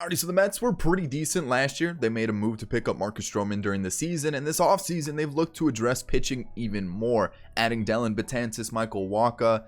Alrighty, so the Mets were pretty decent last year. They made a move to pick up Marcus Stroman during the season, and this offseason they've looked to address pitching even more, adding Dellin Betances, Michael Wacha,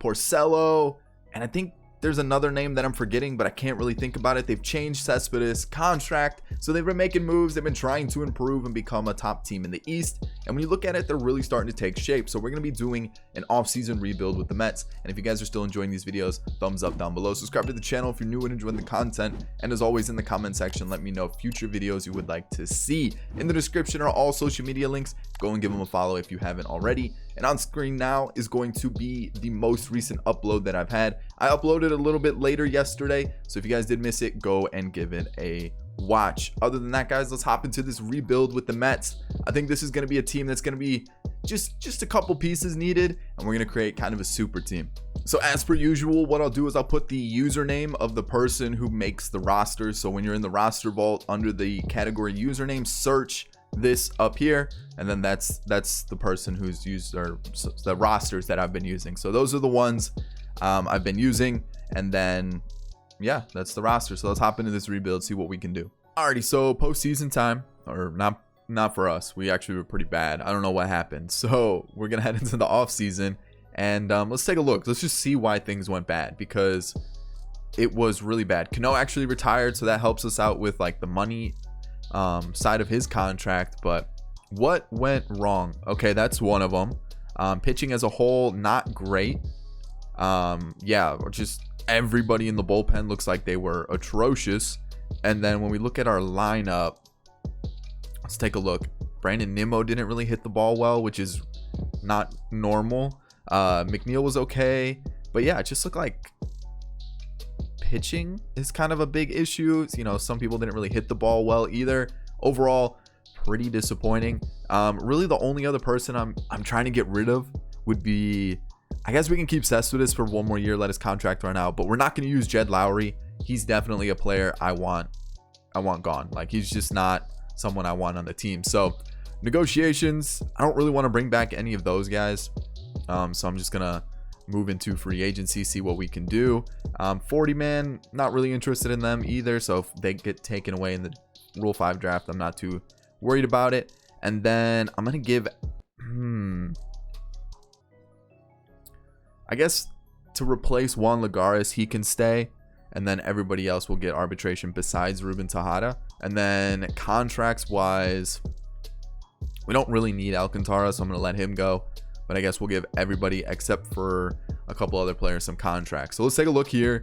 Porcello, and I think there's another name that I'm forgetting, but I can't really think about it. They've changed Cespedes' contract, so they've been making moves. They've been trying to improve and become a top team in the East. And when you look at it, they're really starting to take shape. So we're going to be doing an off-season rebuild with the Mets. And if you guys are still enjoying these videos, thumbs up down below. Subscribe to the channel if you're new and enjoying the content. And as always, in the comment section, let me know future videos you would like to see. In the description are all social media links. Go and give them a follow if you haven't already. And on screen now is going to be the most recent upload that I've had. I uploaded a little bit later yesterday, so if you guys did miss it, go and give it a watch. Other than that, guys, let's hop into this rebuild with the Mets. I think this is going to be a team that's going to be just a couple pieces needed, and we're going to create kind of a super team. So as per usual, what I'll do is I'll put the username of the person who makes the roster. So when you're in the roster vault, under the category username, search this up here, and then that's the person who's used, or the rosters that I've been using. So those are the ones I've been using, and then yeah, that's the roster. So let's hop into this rebuild, see what we can do. Alrighty, so postseason time, or not for us. We actually were pretty bad. I don't know what happened. So we're gonna head into the off season, and let's take a look. Let's just see why things went bad, because it was really bad. Cano actually retired, so that helps us out with like the money side of his contract. But what went wrong? Okay, that's one of them. Pitching as a whole, not great. Yeah, just everybody in the bullpen looks like they were atrocious. And then when we look at our lineup, let's take a look. Brandon Nimmo didn't really hit the ball well, which is not normal. McNeil was okay, but yeah, it just looked like pitching is kind of a big issue. You know, some people didn't really hit the ball well either. Overall, pretty disappointing. Really the only other person I'm trying to get rid of would be, I guess we can keep Cespedes for one more year, let his contract run out, but we're not going to use Jed Lowry. He's definitely a player I want gone. Like, he's just not someone I want on the team. So negotiations, I don't really want to bring back any of those guys. So I'm just gonna move into free agency, see what we can do. 40 man, not really interested in them either. So if they get taken away in the Rule 5 draft, I'm not too worried about it. And then I'm gonna give I guess to replace Juan Lagares, he can stay, and then everybody else will get arbitration besides Ruben Tejada. And then contracts wise, we don't really need Alcantara, so I'm gonna let him go. But I guess we'll give everybody except for a couple other players some contracts. So let's take a look here.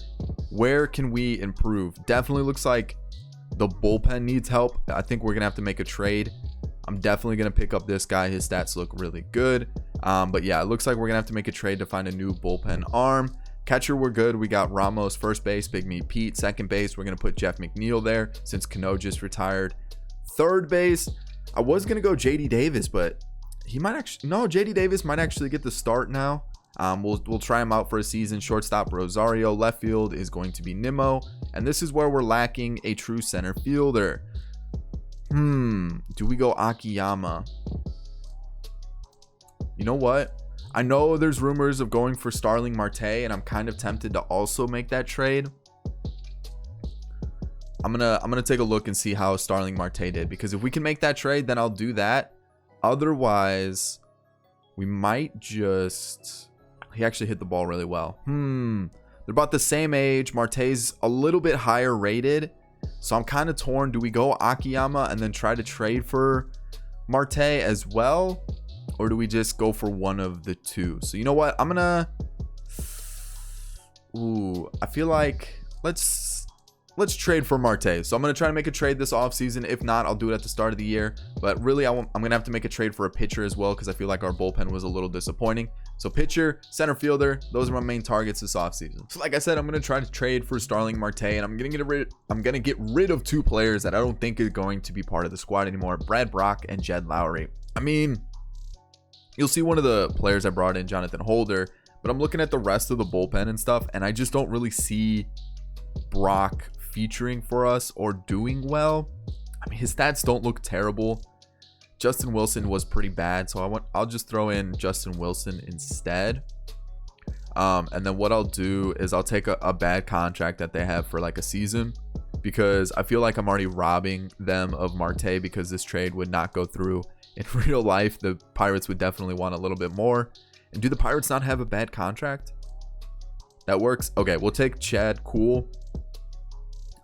Where can we improve? Definitely looks like the bullpen needs help. I think we're gonna have to make a trade. I'm definitely gonna pick up this guy. His stats look really good. But yeah, it looks like we're gonna have to make a trade to find a new bullpen arm. Catcher, we're good. We got Ramos first base, Big Meat Pete second base. We're gonna put Jeff McNeil there since Cano just retired. Third base, I was gonna go JD Davis, but he might actually, no, JD Davis might actually get the start now. We'll try him out for a season. Shortstop Rosario. Left field is going to be Nimmo, and this is where we're lacking a true center fielder. Do we go Akiyama? You know what? I know there's rumors of going for Starling Marte, and I'm kind of tempted to also make that trade. I'm gonna take a look and see how Starling Marte did, because if we can make that trade, then I'll do that. Otherwise, we might just... He actually hit the ball really well. They're about the same age. Marte's a little bit higher rated, so I'm kind of torn. Do we go Akiyama and then try to trade for Marte as well, or do we just go for one of the two? So you know what? I'm gonna... I feel like let's trade for Marte. So I'm going to try to make a trade this offseason. If not, I'll do it at the start of the year. But really, I'm going to have to make a trade for a pitcher as well, because I feel like our bullpen was a little disappointing. So pitcher, center fielder, those are my main targets this offseason. So like I said, I'm going to try to trade for Starling Marte, and I'm going to get rid of two players that I don't think are going to be part of the squad anymore. Brad Brock and Jed Lowry. I mean, you'll see one of the players I brought in, Jonathan Holder, but I'm looking at the rest of the bullpen and stuff, and I just don't really see Brock featuring for us or doing well. I mean, his stats don't look terrible. Justin Wilson was pretty bad, so I'll just throw in Justin Wilson instead. And then what I'll do is I'll take a bad contract that they have for like a season, because I feel like I'm already robbing them of Marte, because this trade would not go through in real life. The Pirates would definitely want a little bit more. And do the Pirates not have a bad contract? That works. Okay, we'll take Chad. Cool.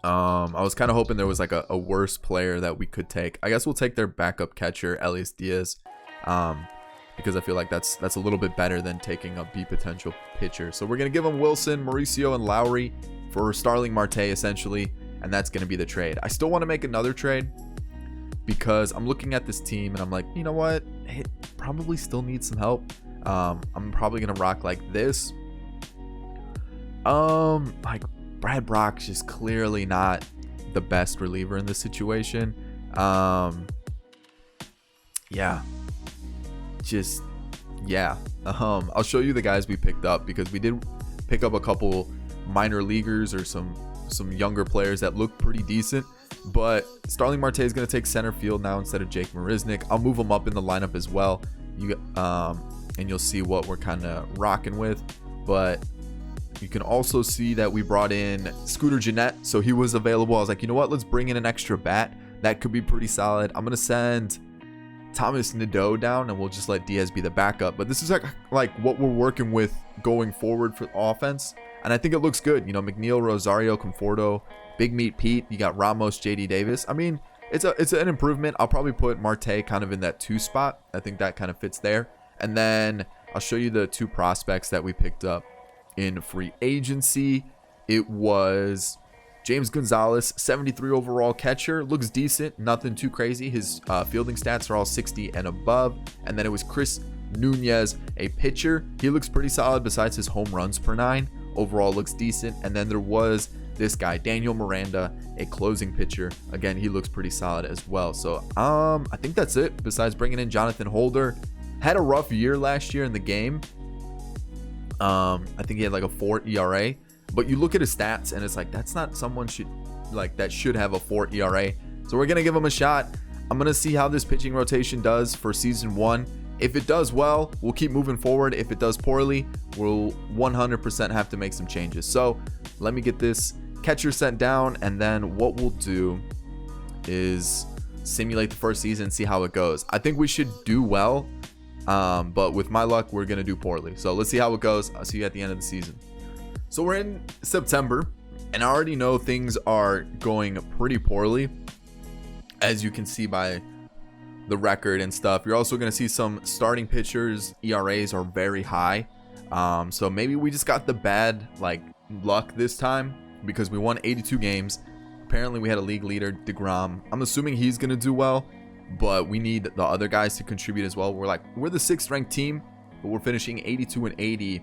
I was kind of hoping there was like a worse player that we could take. I guess we'll take their backup catcher, Elias Diaz, because I feel like that's a little bit better than taking a B potential pitcher. So we're gonna give them Wilson, Mauricio, and Lowry for Starling Marte essentially, and that's gonna be the trade. I still want to make another trade because I'm looking at this team and I'm like, you know what, it probably still needs some help. I'm probably gonna rock like this. Like Brad Brock's just clearly not the best reliever in this situation. Yeah. I'll show you the guys we picked up, because we did pick up a couple minor leaguers or some younger players that look pretty decent. But Starling Marte is going to take center field now instead of Jake Marisnick. I'll move him up in the lineup as well. And you'll see what we're kind of rocking with. But you can also see that we brought in Scooter Gennett, so he was available. I was like, you know what, let's bring in an extra bat. That could be pretty solid. I'm going to send Thomas Nadeau down, and we'll just let Diaz be the backup. But this is like what we're working with going forward for offense, and I think it looks good. You know, McNeil, Rosario, Conforto, Big Meat Pete. You got Ramos, JD Davis. I mean, it's an improvement. I'll probably put Marte kind of in that 2 spot. I think that kind of fits there. And then I'll show you the 2 prospects that we picked up in free agency. It was James Gonzalez, 73 overall catcher, looks decent, nothing too crazy. His fielding stats are all 60 and above. And then it was Chris Nunez, a pitcher. He looks pretty solid besides his home runs per 9. Overall looks decent. And then there was this guy, Daniel Miranda, a closing pitcher. Again, he looks pretty solid as well. So I think that's it, besides bringing in Jonathan Holder. Had a rough year last year in the game. I think he had like a 4 ERA, but you look at his stats and it's like, that's not someone that should have a 4 ERA. So we're going to give him a shot. I'm going to see how this pitching rotation does for season 1. If it does well, we'll keep moving forward. If it does poorly, we'll 100% have to make some changes. So let me get this catcher sent down, and then what we'll do is simulate the first season, see how it goes. I think we should do well. But with my luck, we're going to do poorly. So let's see how it goes. I'll see you at the end of the season. So we're in September, and I already know things are going pretty poorly, as you can see by the record and stuff. You're also going to see some starting pitchers' ERAs are very high. So maybe we just got the bad luck this time, because we won 82 games. Apparently we had a league leader, DeGrom. I'm assuming he's going to do well, but we need the other guys to contribute as well. We're the 6th ranked team, but we're finishing 82 and 80,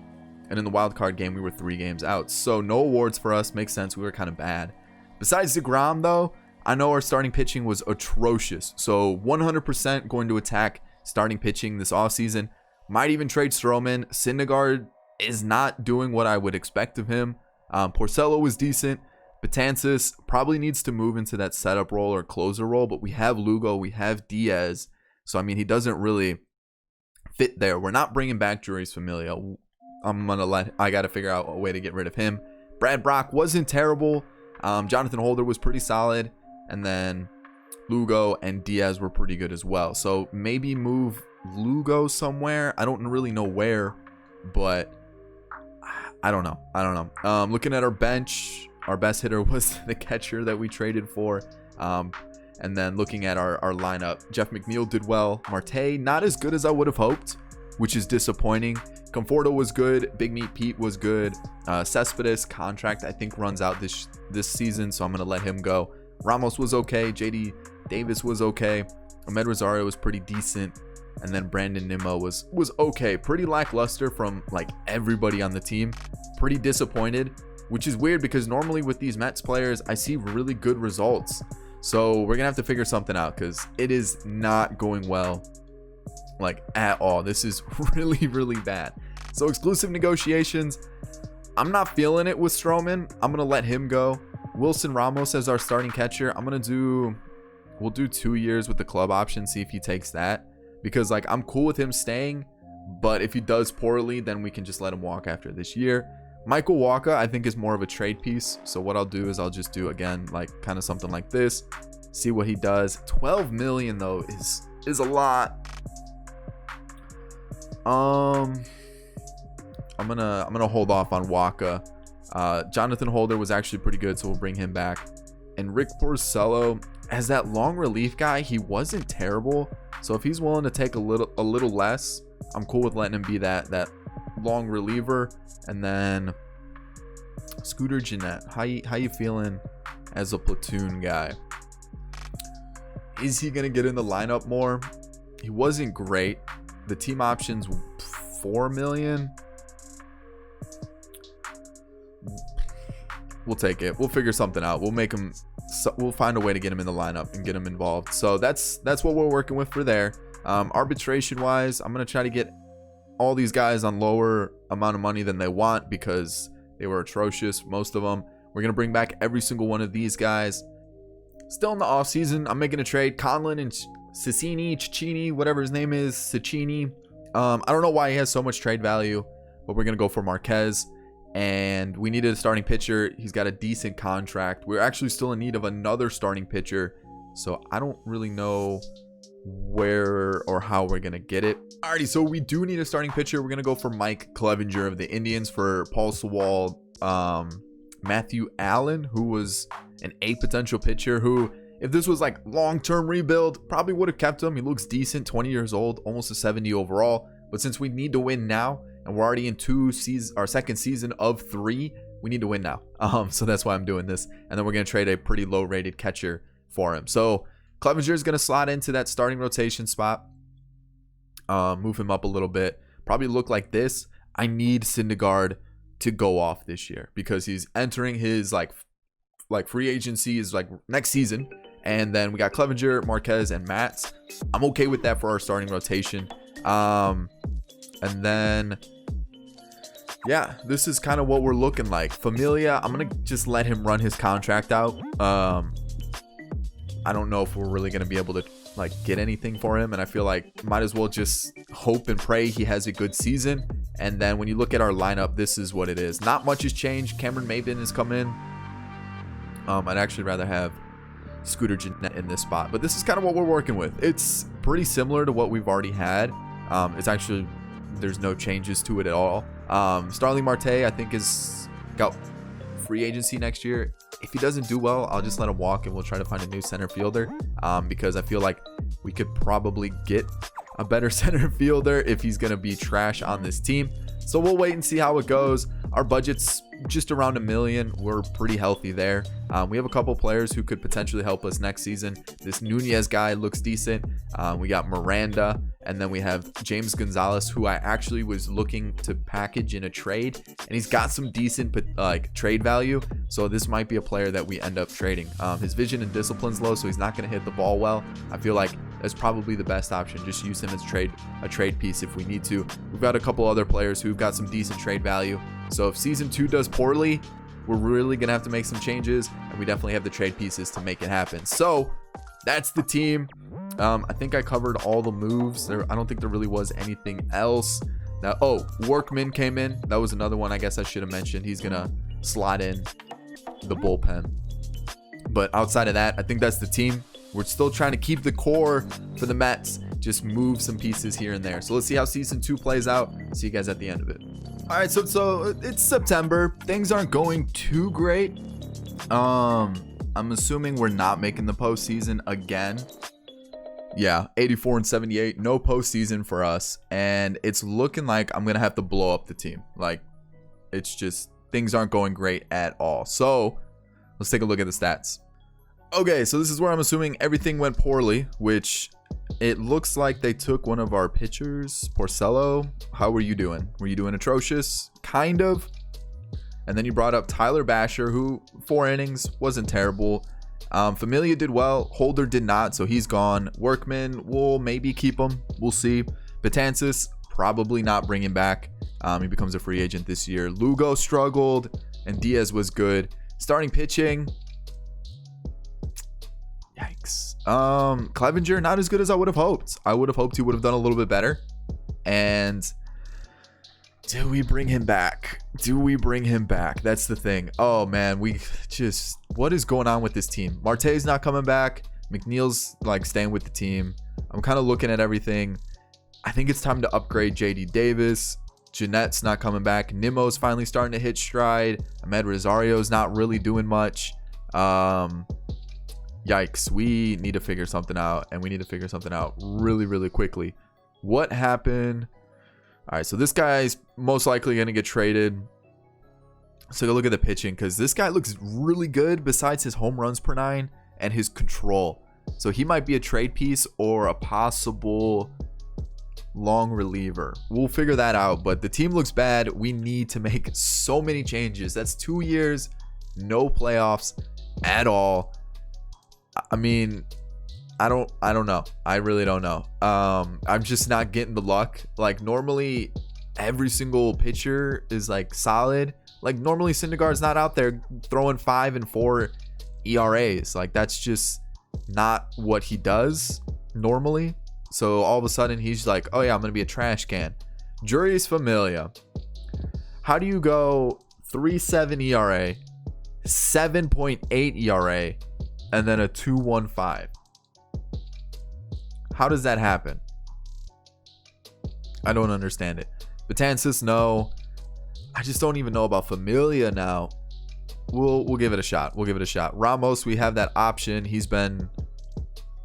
and in the wild card game we were 3 games out. So no awards for us. Makes sense, we were kind of bad. Besides DeGrom though, I know our starting pitching was atrocious, so 100% going to attack starting pitching this offseason. Might even trade Stroman. Syndergaard is not doing what I would expect of him. Porcello was decent. Betances probably needs to move into that setup role or closer role, but we have Lugo, we have Diaz. So, I mean, he doesn't really fit there. We're not bringing back Juris Familia. I got to figure out a way to get rid of him. Brad Brock wasn't terrible. Jonathan Holder was pretty solid. And then Lugo and Diaz were pretty good as well. So, maybe move Lugo somewhere. I don't really know where, but I don't know. Looking at our bench, our best hitter was the catcher that we traded for. And then looking at our lineup, Jeff McNeil did well. Marte, not as good as I would have hoped, which is disappointing. Conforto was good. Big Meat Pete was good. Cespedes contract, I think, runs out this season, so I'm going to let him go. Ramos was okay. JD Davis was okay. Ahmed Rosario was pretty decent. And then Brandon Nimmo was okay. Pretty lackluster from everybody on the team. Pretty disappointed, which is weird because normally with these Mets players, I see really good results. So we're going to have to figure something out because it is not going well at all. This is really, really bad. So exclusive negotiations. I'm not feeling it with Stroman. I'm going to let him go. Wilson Ramos as our starting catcher. We'll do 2 years with the club option, see if he takes that. Because I'm cool with him staying, but if he does poorly, then we can just let him walk after this year. Michael Walker, I think, is more of a trade piece. So what I'll do is I'll just do, again, like kind of something like this. See what he does. 12 million though is a lot. I'm gonna hold off on Walker. Jonathan Holder was actually pretty good, so we'll bring him back. And Rick Porcello, as that long relief guy, he wasn't terrible. So if he's willing to take a little less, I'm cool with letting him be that long reliever. And then Scooter Gennett, how you feeling as a platoon guy? Is he gonna get in the lineup more? He wasn't great. The team options 4 million. We'll take it. We'll figure something out. We'll make him. We'll find a way to get him in the lineup and get him involved. So that's what we're working with for there. Arbitration wise, I'm gonna try to get all these guys on lower amount of money than they want because they were atrocious, most of them. We're gonna bring back every single one of these guys. Still in the off season, I'm making a trade. Conlon and Cicchini, whatever his name is, Cicchini. I don't know why he has so much trade value, but we're gonna go for Marquez. And we needed a starting pitcher. He's got a decent contract. We're actually still in need of another starting pitcher, so I don't really know where or how we're gonna get it. Alrighty, so we do need a starting pitcher. We're gonna go for Mike Clevenger of the Indians for Paul Sewell, Matthew Allen, who was an A potential pitcher who, if this was like long-term rebuild, probably would have kept him. He looks decent, 20 years old, almost a 70 overall. But since we need to win now, and we're already in our second season of 3, we need to win now. So that's why I'm doing this. And then we're gonna trade a pretty low-rated catcher for him. So Clevenger is gonna slot into that starting rotation spot. Move him up a little bit. Probably look like this. I need Syndergaard to go off this year because he's entering his like free agency is like next season. And then we got Clevenger, Marquez, and METS. I'm okay with that for our starting rotation. And then, yeah, this is kind of what we're looking like. Familia, I'm going to just let him run his contract out. I don't know if we're really going to be able to like get anything for him. And I feel like might as well just hope and pray he has a good season. And then when you look at our lineup, this is what it is. Not much has changed. Cameron Maybin has come in. I'd actually rather have Scooter Gennett in this spot, but this is kind of what we're working with. It's pretty similar to what we've already had. It's actually, there's no changes to it at all. Starling Marte, I think, is got free agency next year. If he doesn't do well, I'll just let him walk and we'll try to find a new center fielder, because I feel like we could probably get a better center fielder if he's going to be trash on this team. So we'll wait and see how it goes. Our budget's just around $1 million. We're pretty healthy there. We have a couple players who could potentially help us next season. This Nunez guy looks decent. We got Miranda, and then we have James Gonzalez, who I actually was looking to package in a trade, and he's got some decent like trade value. So this might be a player that we end up trading. His vision and discipline's low, so he's not going to hit the ball well. I feel like that's probably the best option. Just use him as a trade piece if we need to. We've got a couple other players who've got some decent trade value. So if season 2 does poorly, we're really going to have to make some changes, and we definitely have the trade pieces to make it happen. So that's the team. I think I covered all the moves there. I don't think there really was anything else. Now, Workman came in. That was another one I guess I should have mentioned. He's going to slot in the bullpen. But outside of that, I think that's the team. We're still trying to keep the core for the Mets. Just move some pieces here and there. So let's see how season 2 plays out. See you guys at the end of it. All right, so it's September. Things aren't going too great. I'm assuming we're not making the postseason again. Yeah, 84 and 78, no postseason for us, and it's looking like I'm gonna have to blow up the team. Like, it's just things aren't going great at all. So let's take a look at the stats. Okay, so this is where I'm assuming everything went poorly, which it looks like they took one of our pitchers, Porcello. How were you doing? Were you doing atrocious? Kind of. And then you brought up Tyler Basher, who 4 innings wasn't terrible. Familia did well. Holder did not, so he's gone. Workman, we'll maybe keep him. We'll see. Betances, probably not bring him back. He becomes a free agent this year. Lugo struggled, and Diaz was good. Starting pitching, yikes. Clevenger, not as good as I would have hoped. I would have hoped he would have done a little bit better. And Do we bring him back? Do we bring him back? That's the thing. Oh man, what is going on with this team? Marte's not coming back. McNeil's like staying with the team. I'm kind of looking at everything. I think it's time to upgrade JD Davis. Jeanette's not coming back. Nimmo's finally starting to hit stride. Ahmed Rosario's not really doing much. Yikes. We need to figure something out, and we need to figure something out really, really quickly. What happened? All right, so this guy's most likely going to get traded. So go look at the pitching, because this guy looks really good besides his home runs per 9 and his control. So he might be a trade piece or a possible long reliever. We'll figure that out, but the team looks bad. We need to make so many changes. That's 2 years, no playoffs at all. I mean, I don't know. I really don't know. I'm just not getting the luck. Like normally every single pitcher is like solid. Like normally Syndergaard's not out there throwing 5 and 4 ERAs. Like that's just not what he does normally. So all of a sudden he's like, oh yeah, I'm gonna be a trash can. Juris Familia. How do you go 3.7 ERA, 7.8 ERA, and then a 2.15? How does that happen? I don't understand it. Betances, no. I just don't even know about Familia now. We'll give it a shot. We'll give it a shot. Ramos, we have that option. He's been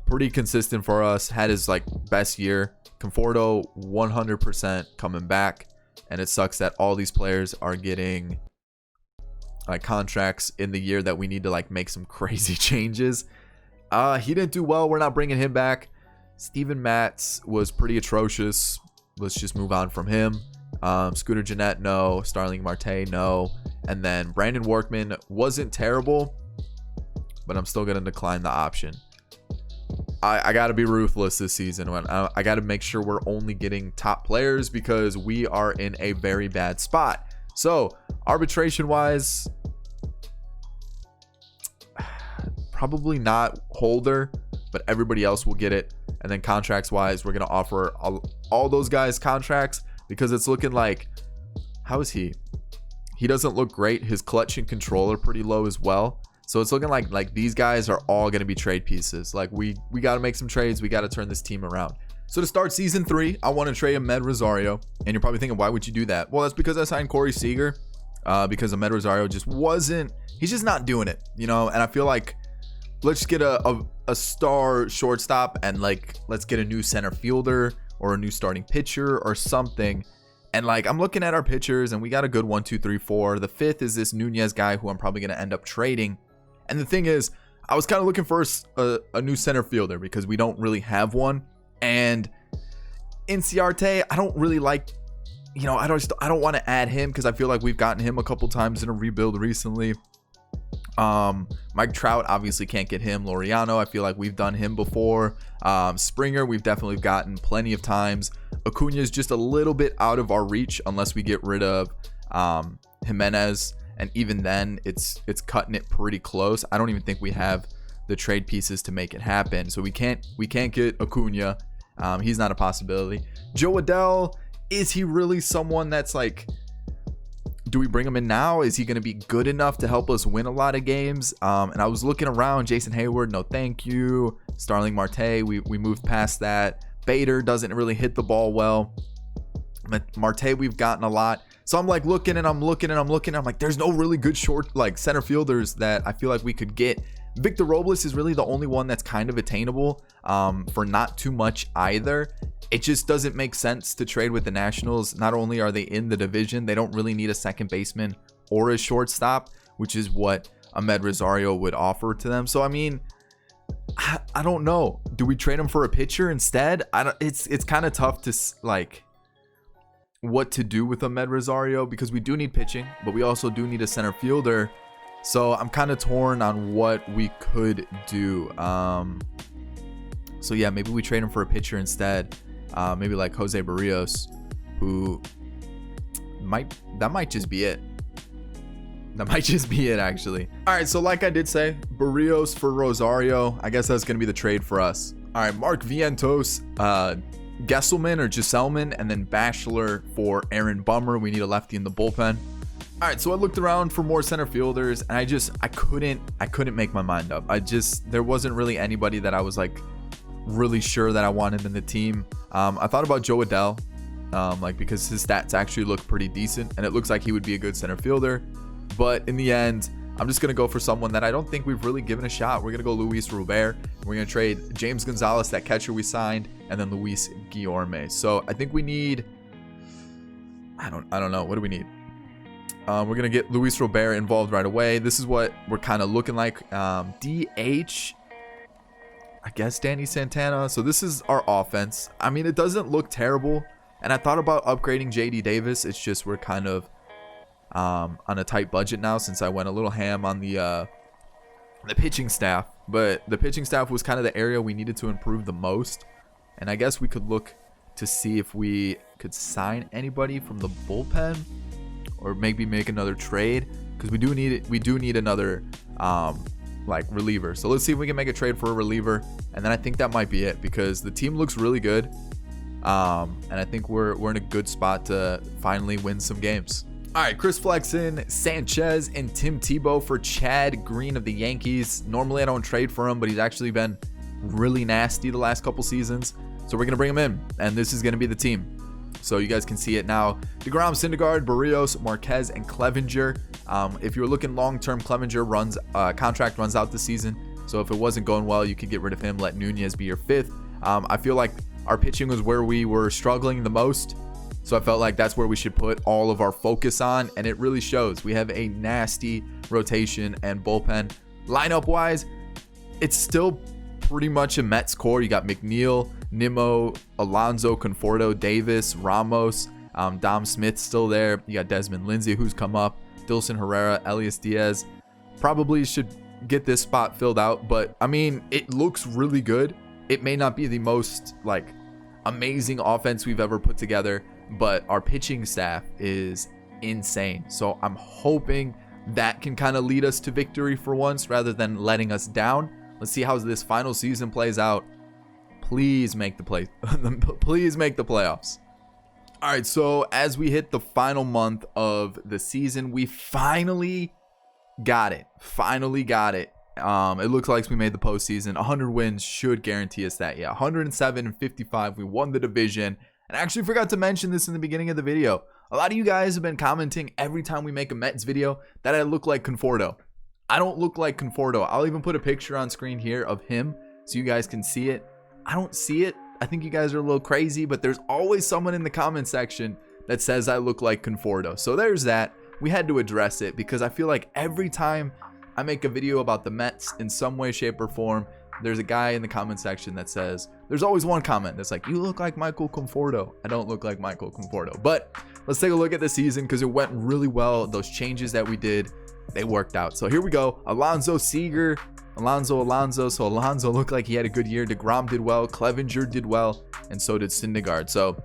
pretty consistent for us. Had his like best year. Conforto 100% coming back, and it sucks that all these players are getting like contracts in the year that we need to like make some crazy changes. He didn't do well. We're not bringing him back. Steven Matz was pretty atrocious. Let's just move on from him. Scooter Gennett, no. Starling Marte, no. And then Brandon Workman wasn't terrible, but I'm still going to decline the option. I got to be ruthless this season. I got to make sure we're only getting top players because we are in a very bad spot. So arbitration-wise, probably not Holder, but everybody else will get it. And then contracts-wise, we're going to offer all those guys contracts because it's looking like, how is he? He doesn't look great. His clutch and control are pretty low as well. So it's looking like these guys are all going to be trade pieces. Like we got to make some trades. We got to turn this team around. So to start season 3, I want to trade Ahmed Rosario. And you're probably thinking, why would you do that? Well, that's because I signed Corey Seager because Ahmed Rosario just wasn't, he's just not doing it, you know? And I feel like let's get a star shortstop and like let's get a new center fielder or a new starting pitcher or something. And like I'm looking at our pitchers and we got a good 1, 2, 3, 4. The 5th is this Nunez guy who I'm probably going to end up trading. And the thing is, I was kind of looking for a new center fielder because we don't really have one. And Inciarte, I don't really like, you know, I don't want to add him because I feel like we've gotten him a couple times in a rebuild recently. Mike Trout, obviously can't get him. Laureano, I feel like we've done him before. Springer, we've definitely gotten plenty of times. Acuna is just a little bit out of our reach unless we get rid of Jimenez. And even then, it's cutting it pretty close. I don't even think we have the trade pieces to make it happen. So we can't get Acuna. He's not a possibility. Joe Adell, is he really someone that's like, do we bring him in now? Is he going to be good enough to help us win a lot of games? And I was looking around. Jason Hayward, no thank you. Starling Marte, we moved past that. Bader doesn't really hit the ball well. Marte, we've gotten a lot. So I'm like looking and I'm looking. I'm like, there's no really good short like center fielders that I feel like we could get. Victor Robles is really the only one that's kind of attainable for not too much either. It just doesn't make sense to trade with the Nationals. Not only are they in the division, they don't really need a second baseman or a shortstop, which is what Ahmed Rosario would offer to them. So I mean, I don't know. Do we trade him for a pitcher instead? It's kind of tough to like what to do with Ahmed Rosario because we do need pitching, but we also do need a center fielder. So I'm kind of torn on what we could do. So yeah, maybe we trade him for a pitcher instead. Maybe like Jose Barrios, who that might just be it. That might just be it, actually. All right, so like I did say, Barrios for Rosario. I guess that's going to be the trade for us. All right, Mark Vientos. Gesselman or Gesselman, and then Bachelor for Aaron Bummer. We need a lefty in the bullpen. All right, so I looked around for more center fielders, and I couldn't make my mind up. There wasn't really anybody that I was like really sure that I wanted in the team. I thought about Joe Adell, because his stats actually look pretty decent, and it looks like he would be a good center fielder. But in the end, I'm just going to go for someone that I don't think we've really given a shot. We're going to go Luis Robert. We're going to trade James Gonzalez, that catcher we signed, and then Luis Guillorme. So I think we need, I don't know. What do we need? We're going to get Luis Robert involved right away. This is what we're kind of looking like. DH, I guess Danny Santana. So this is our offense. I mean, it doesn't look terrible. And I thought about upgrading JD Davis. It's just we're kind of on a tight budget now, since I went a little ham on the pitching staff. But the pitching staff was kind of the area we needed to improve the most. And I guess we could look to see if we could sign anybody from the bullpen, or maybe make another trade, because we do need another reliever. So let's see if we can make a trade for a reliever, and then I think that might be it, because the team looks really good, and I think we're in a good spot to finally win some games. All right, Chris Flexen, Sanchez, and Tim Tebow for Chad Green of the Yankees. Normally I don't trade for him, but he's actually been really nasty the last couple seasons, so we're gonna bring him in, and this is gonna be the team. So you guys can see it now. DeGrom, Syndergaard, Barrios, Marquez, and Clevenger. If you're looking long-term, Clevenger contract runs out this season. So if it wasn't going well, you could get rid of him. Let Nunez be your fifth. I feel like our pitching was where we were struggling the most. So I felt like that's where we should put all of our focus on. And it really shows. We have a nasty rotation and bullpen. Lineup-wise, it's still pretty much a Mets core. You got McNeil, Nimmo, Alonso, Conforto, Davis, Ramos, Dom Smith still there. You got Desmond Lindsay, who's come up, Dilson Herrera, Elias Diaz. Probably should get this spot filled out, but I mean, it looks really good. It may not be the most amazing offense we've ever put together, but our pitching staff is insane. So I'm hoping that can kind of lead us to victory for once, rather than letting us down. Let's see how this final season plays out. Please make the please make the playoffs. All right, so as we hit the final month of the season, we finally got it. It looks like we made the postseason. 100 wins should guarantee us that. Yeah, 107 and 55. We won the division. And I actually forgot to mention this in the beginning of the video. A lot of you guys have been commenting every time we make a Mets video that I look like Conforto. I don't look like Conforto. I'll even put a picture on screen here of him so you guys can see it. I don't see it. I think you guys are a little crazy, but there's always someone in the comment section that says I look like Conforto. So there's that. We had to address it, because I feel like every time I make a video about the Mets in some way, shape, or form, there's a guy in the comment section that says, there's always one comment that's like, you look like Michael Conforto. I don't look like Michael Conforto. But let's take a look at the season, because it went really well. Those changes that we did, they worked out. So here we go. Alonso, Seager, Alonso. So Alonso looked like he had a good year. DeGrom did well. Clevenger did well. And so did Syndergaard. So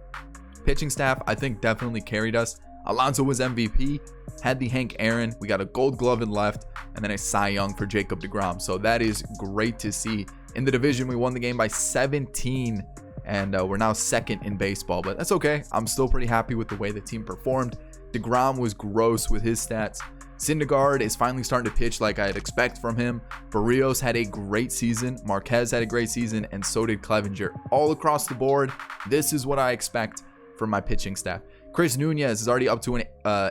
pitching staff, I think, definitely carried us. Alonso was MVP. Had the Hank Aaron. We got a Gold Glove in left. And then a Cy Young for Jacob DeGrom. So that is great to see. In the division, we won the game by 17. And we're now second in baseball. But that's okay. I'm still pretty happy with the way the team performed. DeGrom was gross with his stats. Syndergaard is finally starting to pitch like I'd expect from him. Barrios had a great season. Marquez had a great season, and so did Clevenger. All across the board, this is what I expect from my pitching staff. Chris Nunez is already up to an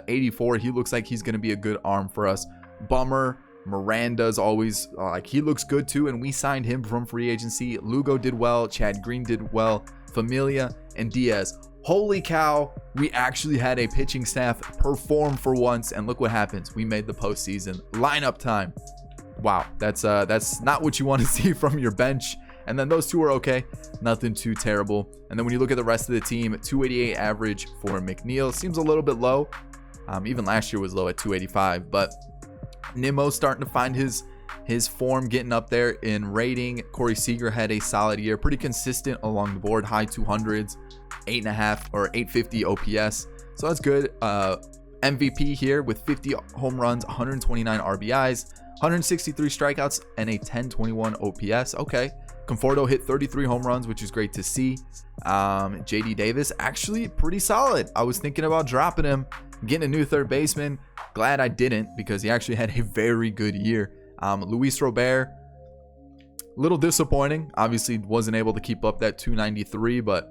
84. He looks like he's going to be a good arm for us. Bummer, Miranda's always he looks good too, and we signed him from free agency. Lugo did well. Chad Green did well. Familia and Diaz. Holy cow, we actually had a pitching staff perform for once, and look what happens. We made the postseason. Lineup time. Wow, that's not what you want to see from your bench. And then those two are okay. Nothing too terrible. And then when you look at the rest of the team, 288 average for McNeil. Seems a little bit low. Even last year was low at 285. But Nimmo's starting to find his form, getting up there in rating. Corey Seager had a solid year. Pretty consistent along the board. High 200s. 8.5 or 850 OPS. So that's good. MVP here with 50 home runs, 129 RBIs, 163 strikeouts, and a 1021 OPS. Okay. Conforto hit 33 home runs, which is great to see. JD Davis actually pretty solid. I was thinking about dropping him, getting a new third baseman. Glad I didn't, because he actually had a very good year. Luis Robert, a little disappointing. Obviously wasn't able to keep up that 293, but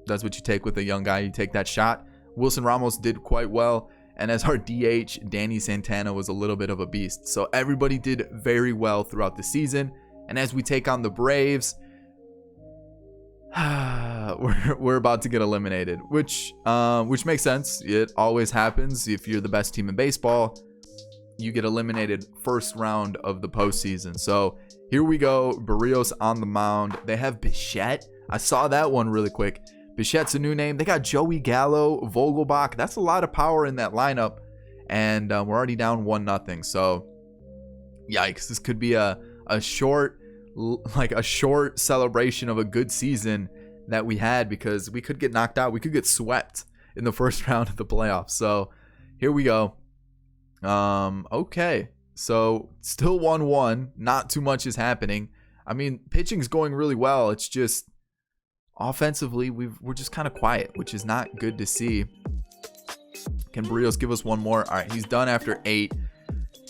that's what you take with a young guy. You take that shot. Wilson Ramos did quite well. And as our DH, Danny Santana was a little bit of a beast. So everybody did very well throughout the season. And as we take on the Braves, we're about to get eliminated, which makes sense. It always happens. If you're the best team in baseball, you get eliminated first round of the postseason. So here we go. Barrios on the mound. They have Bichette. I saw that one really quick. Bichette's a new name. They got Joey Gallo, Vogelbach. That's a lot of power in that lineup. And we're already down 1-0. So yikes. This could be a short celebration of a good season that we had, because we could get knocked out. We could get swept in the first round of the playoffs. So here we go. Okay. So still 1-1. Not too much is happening. I mean, pitching's going really well. It's just offensively, we're just kind of quiet, which is not good to see. Can Barrios give us one more? All right, he's done after 8.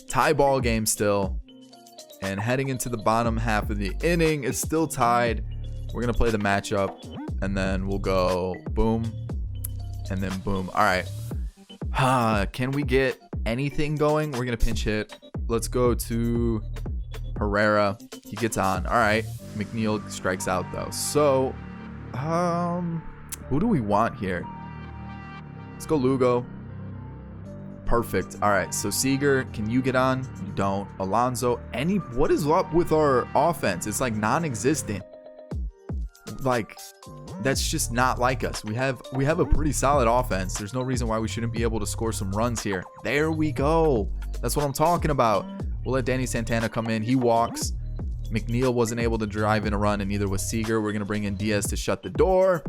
Tie ball game still. And heading into the bottom half of the inning, it's still tied. We're going to play the matchup, and then we'll go boom, and then boom. All right. Can we get anything going? We're going to pinch hit. Let's go to Herrera. He gets on. All right. McNeil strikes out, though. So, who do we want here? Let's go Lugo. Perfect. All right, so Seager, can you get on? You don't. Alonso, what is up with our offense? It's like non-existent. Like, that's just not like us. We have a pretty solid offense. There's no reason why we shouldn't be able to score some runs here. There we go. That's what I'm talking about. We'll let Danny Santana come in. He walks. McNeil wasn't able to drive in a run, and neither was Seager. We're going to bring in Diaz to shut the door.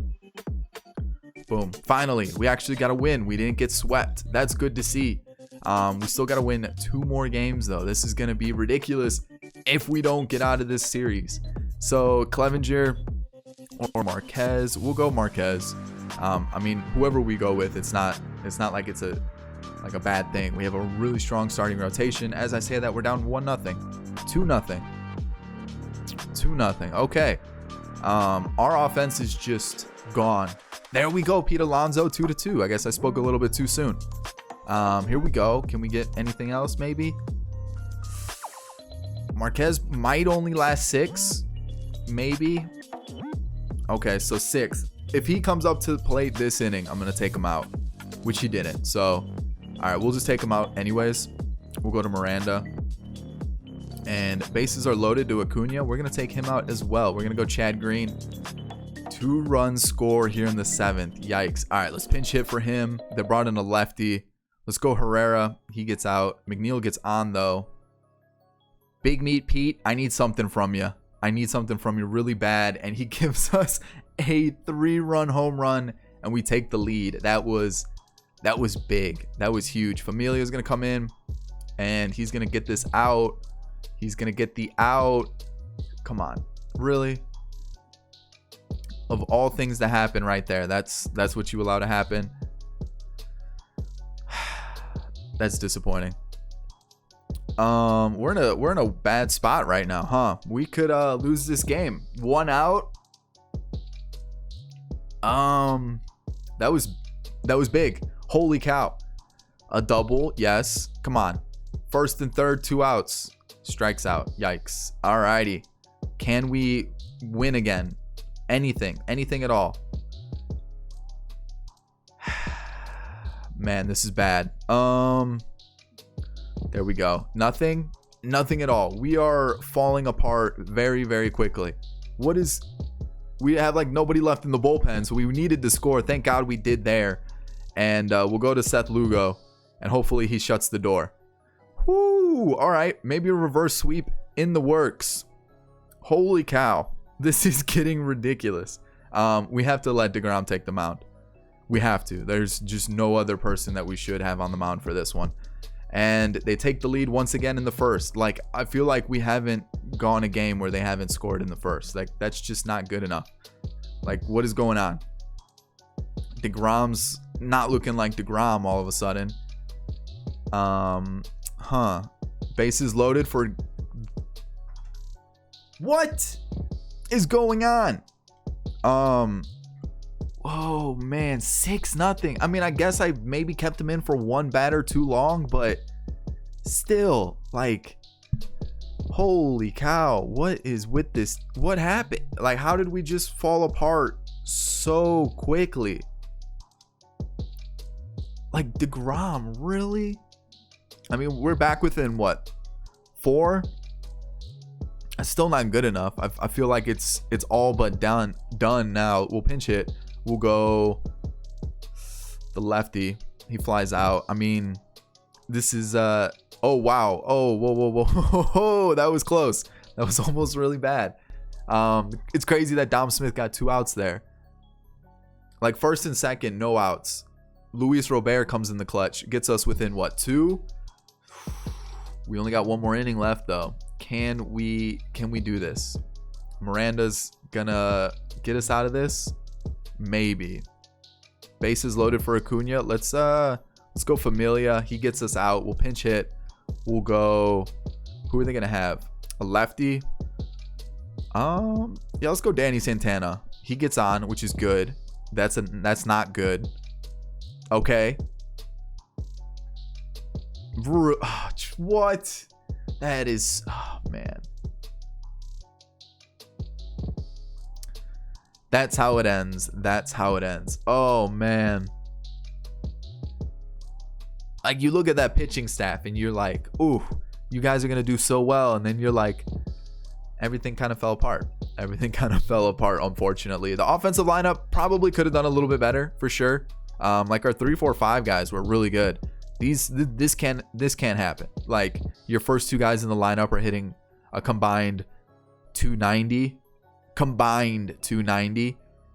Boom. Finally, we actually got a win. We didn't get swept. That's good to see. We still got to win 2 more games, though. This is going to be ridiculous if we don't get out of this series. So, Clevenger or Marquez. We'll go Marquez. I mean, whoever we go with, it's not like it's a bad thing. We have a really strong starting rotation. As I say that, we're down 1-0. 2-0. 2-0. Okay. Our offense is just gone. There we go. Pete Alonso, 2-2. I guess I spoke a little bit too soon. Here we go. Can we get anything else maybe? Marquez might only last 6. Maybe. Okay, so 6. If he comes up to the plate this inning, I'm going to take him out, which he didn't. So, all right, we'll just take him out anyways. We'll go to Miranda. And bases are loaded to Acuna. We're going to take him out as well. We're going to go Chad Green. 2-run score here in the 7th. Yikes. All right, let's pinch hit for him. They brought in a lefty. Let's go Herrera. He gets out. McNeil gets on, though. Big Meat Pete, I need something from you. I need something from you really bad. And he gives us a 3-run home run, and we take the lead. That was big. That was huge. Familia's going to come in, and he's going to get this out. He's going to get the out. Come on. Really? Of all things to happen right there, that's what you allow to happen. That's disappointing. We're in a bad spot right now, huh? We could lose this game. 1 out. That was big. Holy cow. A double, yes. Come on. First and third, 2 outs. Strikes out. Yikes. Alrighty. Can we win again? Anything at all? Man, this is bad. There we go. Nothing at all. We are falling apart very, very quickly. We have like nobody left in the bullpen, so we needed to score. Thank God we did there. And we'll go to Seth Lugo, and hopefully he shuts the door. Whoo! All right, maybe a reverse sweep in the works. Holy cow. This is getting ridiculous. We have to let DeGrom take the mound. We have to. There's just no other person that we should have on the mound for this one. And they take the lead once again in the first. Like, I feel like we haven't gone a game where they haven't scored in the first. Like, that's just not good enough. Like, what is going on? DeGrom's not looking like DeGrom all of a sudden. Bases loaded for... What is going on? Oh man, 6-0. I mean, I guess I maybe kept him in for one batter too long, but still, like, holy cow, what is with this? What happened? Like, how did we just fall apart so quickly? Like, DeGrom, really? I mean, we're back within what, 4? It's still not good enough. I feel like it's all but done now. We'll pinch hit. We'll go the lefty. He flies out. I mean, this is oh wow. Oh, whoa. That was close. That was almost really bad. It's crazy that Dom Smith got 2 outs there. Like, first and second, no outs. Luis Robert comes in the clutch, gets us within what, 2? We only got 1 more inning left though. Can we do this? Miranda's gonna get us out of this. Maybe. Bases loaded for Acuna. Let's go Familia. He gets us out. We'll pinch hit. We'll go. Who are they gonna have? A lefty. Yeah, let's go Danny Santana. He gets on, which is good. That's not good. Okay. What? That is, oh man. That's how it ends. That's how it ends. Oh man. Like, you look at that pitching staff and you're like, ooh, you guys are gonna do so well, and then you're like, everything kind of fell apart. Everything kind of fell apart, unfortunately. The offensive lineup probably could have done a little bit better, for sure. Like, our 3, 4, 5 guys were really good. This can't happen. Like, your first 2 guys in the lineup are hitting a combined 290.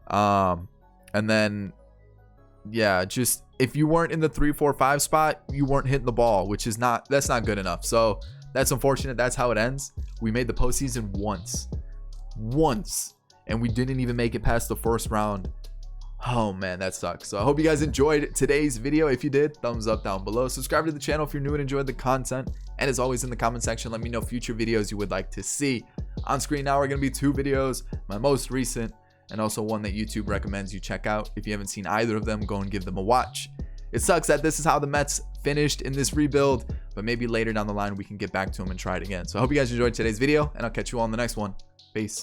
And then, yeah, just, if you weren't in the 3, 4, 5 spot, you weren't hitting the ball, which is that's not good enough. So that's unfortunate. That's how it ends. We made the postseason once, and we didn't even make it past the first round. Oh man, that sucks. So I hope you guys enjoyed today's video. If you did, thumbs up down below. Subscribe to the channel if you're new and enjoyed the content. And as always, in the comment section, let me know future videos you would like to see. On screen now are going to be 2 videos, my most recent, and also one that YouTube recommends you check out. If you haven't seen either of them, go and give them a watch. It sucks that this is how the Mets finished in this rebuild, but maybe later down the line we can get back to them and try it again. So I hope you guys enjoyed today's video, and I'll catch you all in the next one. Peace.